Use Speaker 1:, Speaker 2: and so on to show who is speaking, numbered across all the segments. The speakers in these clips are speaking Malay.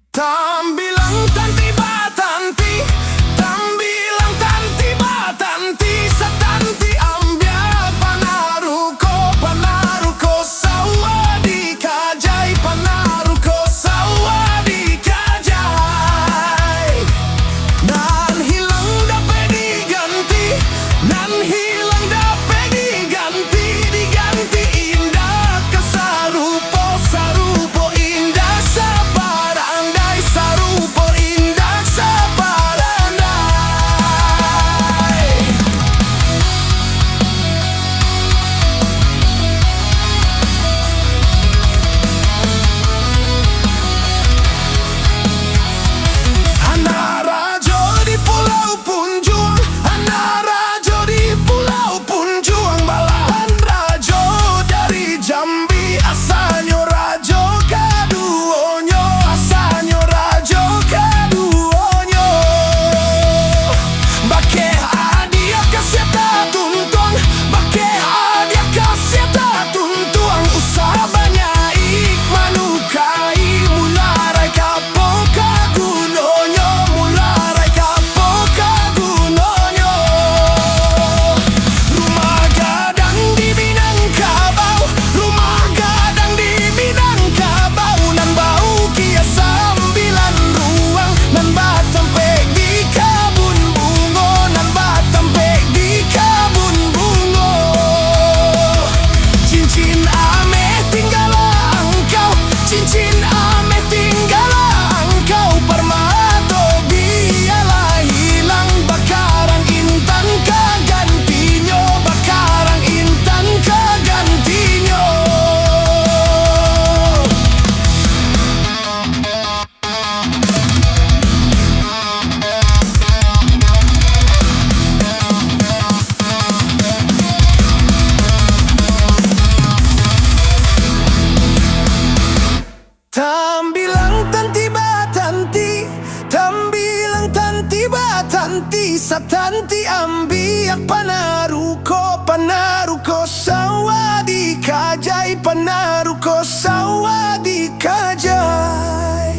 Speaker 1: Tambilang tanti ba tanti, tambilang tanti ba tanti, sa tanti ambia panaruko sawadi kajay, panaruko sawadi kajay. Nan hilang dapat diganti, nan hilang dapat diganti, diganti indah kasarupo, sarupo indah sabarandai, sarupo indah sabarandai. Anak rajo di Pulau Punjuang, anak rajo di Pulau Punjuang, balahan rajo dari Jambi, asanyo rajo kaduonyo, asanyo rajo kaduonyo. Bake adia kasyata tuntuang, bake adia kasyata tuntuang, usaha banyak manukai, mularai kapo kagunonyo, mularai kapo kagunonyo. Rumah gadang di Minangkabau, rumah gadang di Minangkabau, nan bau kia 9 ruang, nan batampek di kabun bungo, nan batampek di kabun bungo. Cincin ame tinggalah engkau, cincin ame tinggalah engkau, permato biarlah hilang, bakaran intan kagantinyo, bakaran intan kagantinyo. Tambilang tanti ba tanti, tambilang tanti ba tanti, sa tanti ambiak panaruko sawadi kajay, panaruko sawadi kajay.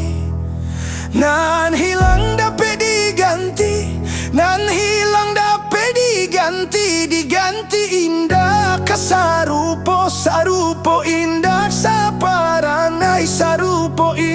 Speaker 1: Nan hilang dapat diganti, nan hilang dapat diganti, diganti indah kasarupo, sarupo indah sabarandai, sarupo indah